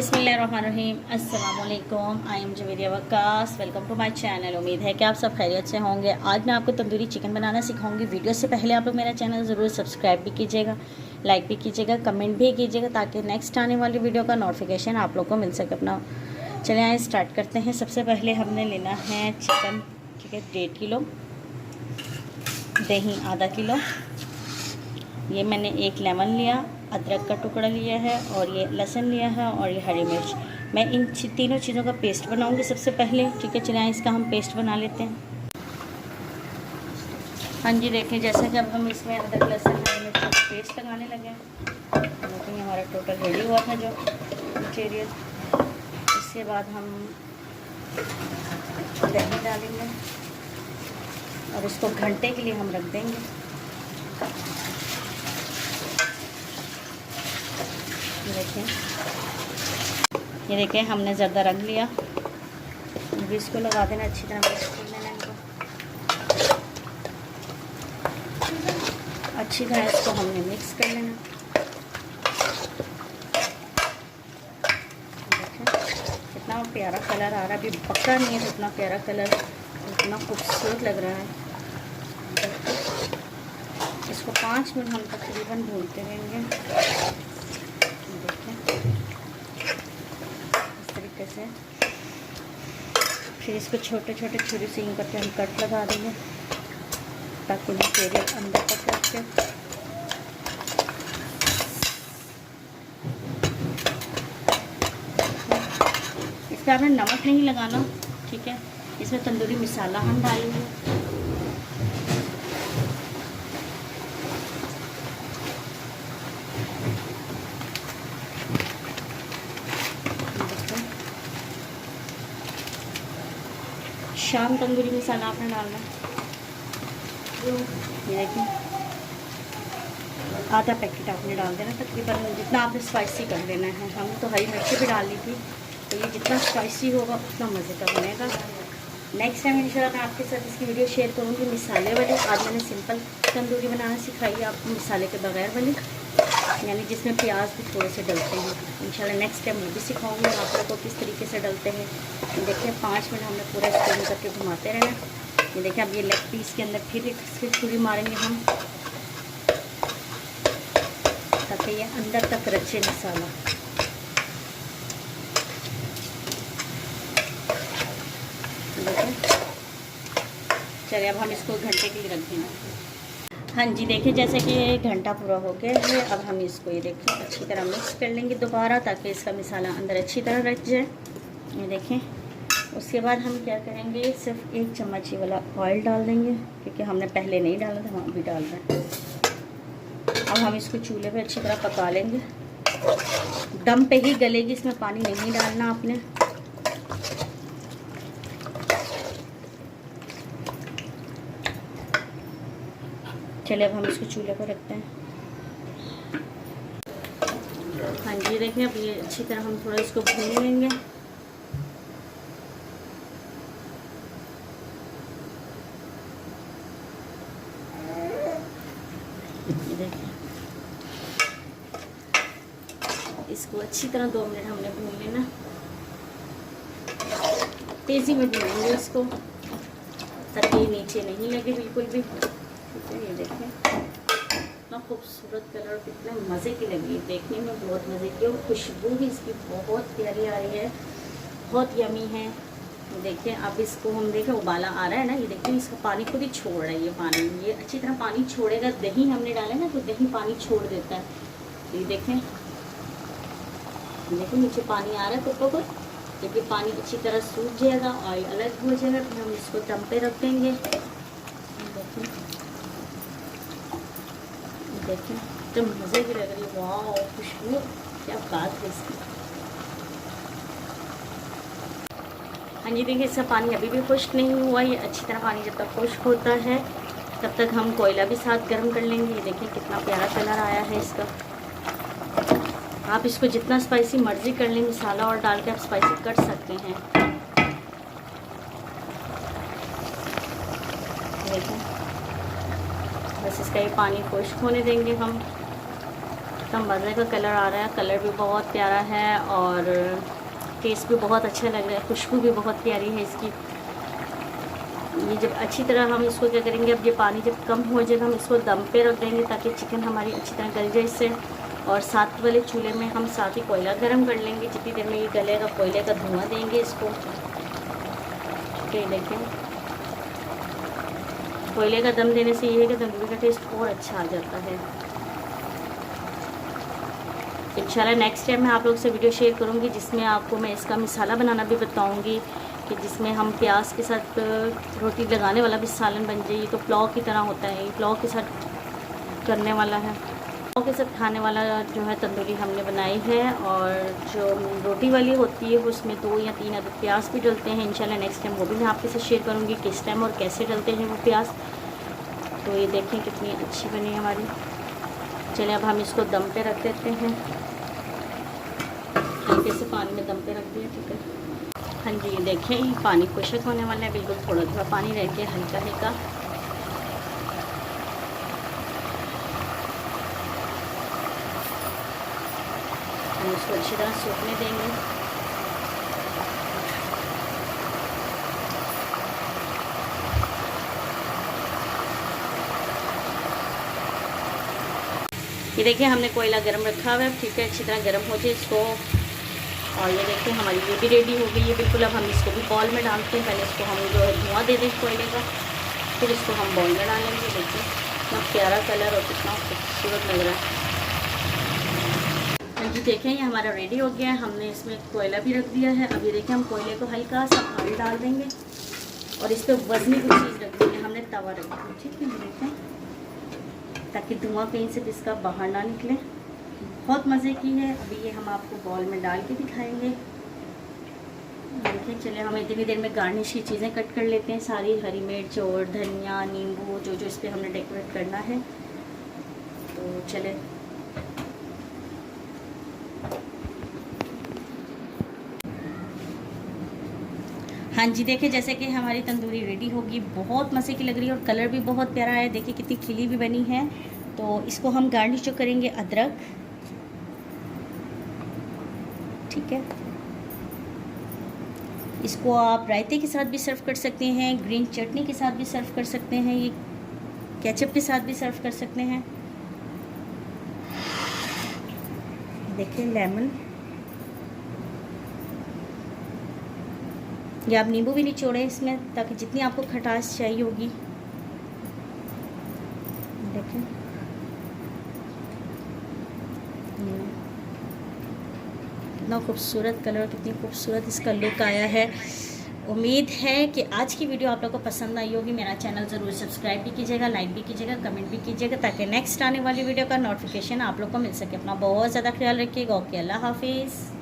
बिस्मिल्लाहिर्रहमानिर्रहीम। अस्सलाम वालेकुम। I am Javeria Waqas. Welcome to my channel. उम्मीद है कि आप सब खैरियत से होंगे। आज मैं आपको तंदूरी चिकन बनाना सिखाऊंगी। वीडियो से पहले आप लोग मेरा चैनल ज़रूर सब्सक्राइब भी कीजिएगा, लाइक भी कीजिएगा, कमेंट भी कीजिएगा ताकि नेक्स्ट आने वाली वीडियो का नोटिफिकेशन आप लोग को मिल सके अपना। चलिए आए स्टार्ट करते हैं। सबसे पहले हमने लेना है चिकन, ठीक है, 1.5 किलो, दही आधा किलो, ये मैंने एक लेमन लिया, अदरक का टुकड़ा लिया है और ये लहसुन लिया है और ये हरी मिर्च। मैं इन तीनों चीज़ों का पेस्ट बनाऊंगी सबसे पहले, ठीक है। चलिए इसका हम पेस्ट बना लेते हैं। हाँ जी, देखें जैसा कि अब हम इसमें अदरक लहसुन हरी मिर्च का पेस्ट लगाने लगे हैं। लेकिन हमारा टोटल रेडी हुआ था जो मटेरियल। इसके बाद हम दही डालेंगे और इसको घंटे के लिए हम रख देंगे। ये देखें हमने ज़्यादा रंग लिया। अभी इसको लगा देना, अच्छी तरह मिक्स कर लेना इनको। अच्छी तरह इसको हमने मिक्स कर लेना। देखें कितना प्यारा कलर आ रहा है, अभी पक्का नहीं है, इतना प्यारा कलर, इतना खूबसूरत लग रहा है। इसको 5 मिनट हम तकरीबन भूनते रहेंगे। से फिर इसको छोटे छोटे छुरी से यूँ करके हम कट लगा देंगे ताकि मटेरियल अंदर तक रखे। इस पर आपने नमक नहीं लगाना, ठीक है। इसमें तंदूरी मसाला हम डालेंगे। शाम तंदूरी मसाला आपने डालना, ये देखिए आधा पैकेट आपने डाल देना तकरीबन, जितना आपने स्पाइसी कर लेना है। हम तो हरी मिर्ची भी डाल ली थी, तो ये जितना स्पाइसी होगा उतना मज़े का बनेगा। नेक्स्ट टाइम इंशाल्लाह मैं आपके साथ इसकी वीडियो शेयर करूँगी मिसाले वाली। आज मैंने सिंपल तंदूरी बनाना सिखाई है आपको, मिसाले के बगैर वाली, यानी जिसमें प्याज भी थोड़े से डलते हैं। इंशाल्लाह नेक्स्ट टाइम वो भी सिखाऊंगी आप लोगों को किस तरीके से डलते हैं। देखिए 5 मिनट हमने पूरा स्टीम करके घुमाते रहना। ये देखिए अब ये लेग पीस के अंदर फिर इसकी छुरी मारेंगे हम ताकि ये अंदर तक रचे मसाला। देखिए चलिए अब हम इसको घंटे के लिए रख देंगे। हाँ जी, देखिए जैसे कि घंटा पूरा हो गया है, अब हम इसको ये देखिए अच्छी तरह मिक्स कर लेंगे दोबारा ताकि इसका मसाला अंदर अच्छी तरह रच जाए। ये देखें उसके बाद हम क्या करेंगे, सिर्फ 1 चम्मच वाला ऑयल डाल देंगे क्योंकि हमने पहले नहीं डाला था, हम अभी डाल रहे हैं। अब हम इसको चूल्हे पे अच्छी तरह पका लेंगे, दम पे ही गलेगी, इसमें पानी नहीं डालना आपने। चलिए अब हम इसको चूल्हे पर रखते हैं। हाँ जी, देखिए अब ये अच्छी तरह हम थोड़ा इसको भून लेंगे। ये देखिए इसको अच्छी तरह 2 मिनट हमने भून लेना। तेज़ी में भूनेंगे इसको ताकि नीचे नहीं लगे बिल्कुल भी। ये देखें इतना खूबसूरत कलर, कितने मज़े की लगी है, देखने में बहुत मज़े की, और खुशबू भी इसकी बहुत प्यारी आ रही है, बहुत यमी है। देखिए अब इसको हम देखें उबाला आ रहा है ना, ये देखिए इसका पानी खुद ही छोड़ रहा है। ये पानी ये अच्छी तरह पानी छोड़ेगा, दही हमने डाला ना तो दही पानी छोड़ देता है। ये देखें देखिए नीचे पानी आ रहा है कुप्पो को, क्योंकि पानी अच्छी तरह सूख जाएगा, ऑयल अलग हो जाएगा, फिर हम इसको दम पे रख देंगे। देखिए तो मज़े की लग रही है, वाह खुशबू क्या बात है इसकी। हाँ जी, देखिए इसका पानी अभी भी खुश्क नहीं हुआ। ये अच्छी तरह पानी जब तक खुश्क होता है तब तक हम कोयला भी साथ गर्म कर लेंगे। ये देखिए कितना प्यारा कलर आया है इसका। आप इसको जितना स्पाइसी मर्जी कर लें, मसाला और डाल के आप स्पाइसी कर सकते हैं। देखिए बस इसका ये पानी खुश्क होने देंगे हम। कितना मज़े का कलर आ रहा है, कलर भी बहुत प्यारा है और टेस्ट भी बहुत अच्छा लग रहा है, खुशबू भी बहुत प्यारी है इसकी। ये जब अच्छी तरह हम इसको क्या करेंगे, अब ये पानी जब कम हो जाएगा हम इसको दम पे रख देंगे ताकि चिकन हमारी अच्छी तरह गल जाए इससे। और साथ वाले चूल्हे में हम साथ ही कोयला गर्म कर लेंगे, जितनी देर में ये गलेगा कोयले का धुआं देंगे इसको। ये देखें, कोयले का दम देने से ये है कि तंदूरी का टेस्ट और अच्छा आ जाता है। इंशाल्लाह नेक्स्ट टाइम मैं आप लोग से वीडियो शेयर करूंगी जिसमें आपको मैं इसका मसाला बनाना भी बताऊंगी कि जिसमें हम प्याज के साथ रोटी लगाने वाला भी सालन बन जाए। ये तो पुलाव की तरह होता है, ये पुलाव के साथ करने वाला है, पुलाव के साथ खाने वाला जो है तंदूरी हमने बनाई है। और जो रोटी वाली होती है उसमें 2 या 3 अदद प्याज भी डलते हैं। इंशाल्लाह नेक्स्ट टाइम वो भी मैं आपके साथ शेयर करूँगी किस टाइम और कैसे डलते हैं वो प्याज। तो ये देखें कितनी अच्छी बनी हमारी। चलिए अब हम इसको दम पे रख देते हैं, हल्के से पानी में दम पे रख दिया, ठीक है। हाँ जी, ये देखें ये पानी खुशक होने वाला है, बिल्कुल थोड़ा थोड़ा पानी रह के हल्का हल्का। हम इसको अच्छी तरह सूखने देंगे। ये देखिए हमने कोयला गरम रखा हुआ है, ठीक है, अच्छी तरह गरम हो जाए इसको। और ये देखिए हमारी ये भी रेडी हो गई है बिल्कुल। अब हम इसको भी बॉल में डालते हैं, पहले इसको हम जो है धुआं दे दें कोयले का, फिर इसको हम बॉल में डालेंगे। देखिए कितना प्यारा कलर और कितना खूबसूरत लग रहा है। हाँ जी, देखें ये हमारा रेडी हो गया है। हमने इसमें कोयला भी रख दिया है। अब ये देखिए हम कोयले को हल्का सा पानी डाल देंगे और इस पर वजनी कुछ चीज़ रख देंगे। हमने तवा रख दिया, ठीक है, देखें ताकि धुआं कहीं से इसका बाहर ना निकले। बहुत मज़े की है। अभी ये हम आपको बॉल में डाल के दिखाएंगे। देखिए चलिए हम इतनी देर में गार्निश की चीज़ें कट कर लेते हैं, सारी हरी मिर्च और धनिया, नींबू, जो जो इस पर हमने डेकोरेट करना है। तो चले हाँ जी, देखिए जैसे कि हमारी तंदूरी रेडी होगी, बहुत मज़े की लग रही है और कलर भी बहुत प्यारा है। देखिए कितनी खिली भी बनी है। तो इसको हम गार्निश जो करेंगे अदरक, ठीक है, इसको आप रायते के साथ भी सर्व कर सकते हैं, ग्रीन चटनी के साथ भी सर्व कर सकते हैं, ये केचप के साथ भी सर्व कर सकते हैं। देखिए लेमन, या आप नींबू भी निचोड़ें इसमें ताकि जितनी आपको खटास चाहिए होगी। देखें कितना खूबसूरत कलर, कितनी खूबसूरत इसका लुक आया है। उम्मीद है कि आज की वीडियो आप लोगों को पसंद आई होगी। मेरा चैनल ज़रूर सब्सक्राइब भी कीजिएगा, लाइक भी कीजिएगा, कमेंट भी कीजिएगा ताकि नेक्स्ट आने वाली वीडियो का नोटिफिकेशन आप लोग को मिल सके। अपना बहुत ज़्यादा ख्याल रखिएगा। ओके, अल्लाह हाफिज़।